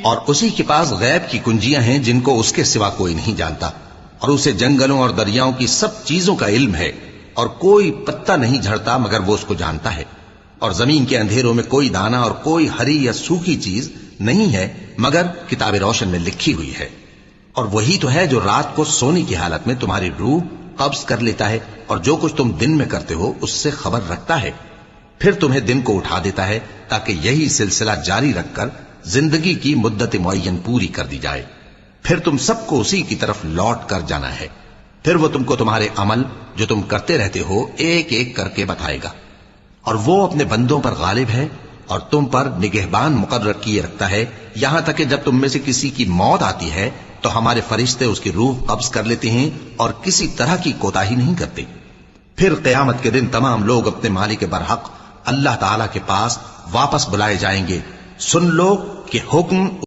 اور اسی کے پاس غیب کی کنجیاں ہیں جن کو اس کے سوا کوئی نہیں جانتا، اور اسے جنگلوں اور دریاؤں کی سب چیزوں کا علم ہے، اور کوئی پتا نہیں جھڑتا مگر وہ اس کو جانتا ہے، اور زمین کے اندھیروں میں کوئی دانا اور کوئی ہری یا سوکھی چیز نہیں ہے مگر کتاب روشن میں لکھی ہوئی ہے۔ اور وہی تو ہے جو رات کو سونے کی حالت میں تمہاری روح قبض کر لیتا ہے، اور جو کچھ تم دن میں کرتے ہو اس سے خبر رکھتا ہے، پھر تمہیں دن کو اٹھا دیتا ہے تاکہ یہی سلسلہ جاری رکھ کر زندگی کی مدت معین پوری کر دی جائے، پھر تم سب کو اسی کی طرف لوٹ کر جانا ہے، پھر وہ تم کو تمہارے عمل جو تم کرتے رہتے ہو ایک ایک کر کے بتائے گا، اور وہ اپنے بندوں پر غالب ہے اور تم پر نگہبان مقرر کیے رکھتا ہے، یہاں تک کہ جب تم میں سے کسی کی موت آتی ہے تو ہمارے فرشتے اس کی روح قبض کر لیتے ہیں اور کسی طرح کی کوتاہی نہیں کرتے۔ پھر قیامت کے دن تمام لوگ اپنے مالک برحق اللہ تعالی کے پاس واپس بلائے جائیں گے۔ سن لو کہ حکم